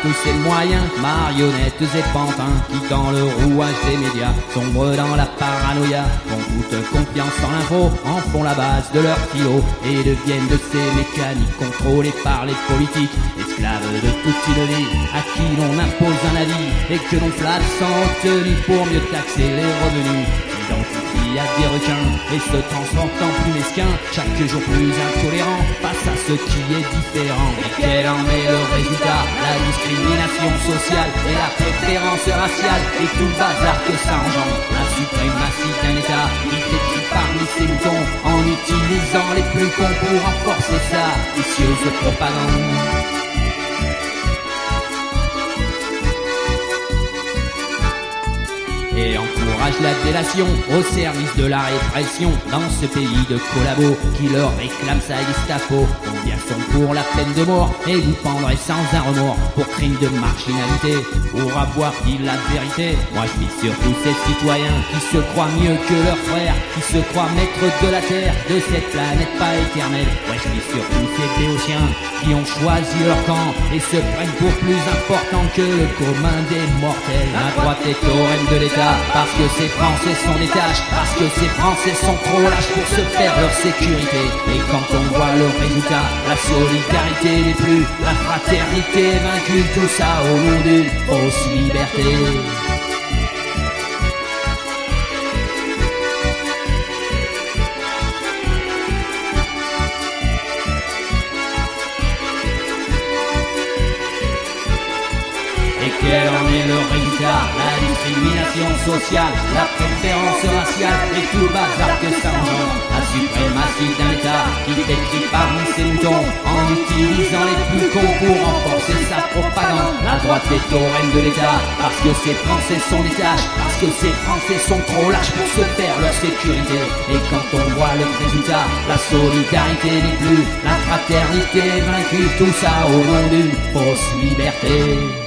tous ces moyens, marionnettes et pantins, qui dans le rouage des médias sombrent dans la paranoïa, font toute confiance en l'info, en font la base de leur philo, et deviennent de ces mécaniques contrôlées par les politiques, esclaves de toute idée, à qui l'on impose un avis, et que l'on flatte sans retenue pour mieux taxer les revenus, s'identifie à des requins, et se transforme en plus mesquin, chaque jour plus intolérant, face à ce qui est différent. Et quel en est le résultat? La discrimination sociale et la préférence raciale, et tout le bazar que ça engendre, la suprématie d'un État qui détruit parmi ses moutons, en utilisant les plus cons pour renforcer sa vicieuse propagande. Et encourage la délation au service de la répression dans ce pays de collabos qui leur réclame sa Gestapo. Combien sont pour la peine de mort et vous pendrez sans un remords pour crime de marginalité, pour avoir dit la vérité. Moi je vis sur tous ces citoyens qui se croient mieux que leurs frères, qui se croient maîtres de la terre, de cette planète pas éternelle. Ouais, je vis sur tous ces béotiens qui ont choisi leur camp et se prennent pour plus important que le commun des mortels. La droite est au règne de l'État parce que ces Français sont des tâches, parce que ces Français sont trop lâches pour se faire leur sécurité. Et quand on voit le résultat, la solidarité n'est plus, la fraternité vaincue, tout ça au nom d'une fausse liberté. Et quel en est le résultat? La discrimination sociale, la préférence raciale et tout le bazar que ça engendre. La suprématie d'un État qui détruit parmi ses moutons en utilisant les plus cons pour renforcer sa propagande. La droite est au règne de l'État parce que ces Français sont des tâches, parce que ces Français sont trop lâches pour se faire leur sécurité. Et quand on voit le résultat, la solidarité n'est plus, la fraternité vaincue, tout ça au nom d'une fausse liberté.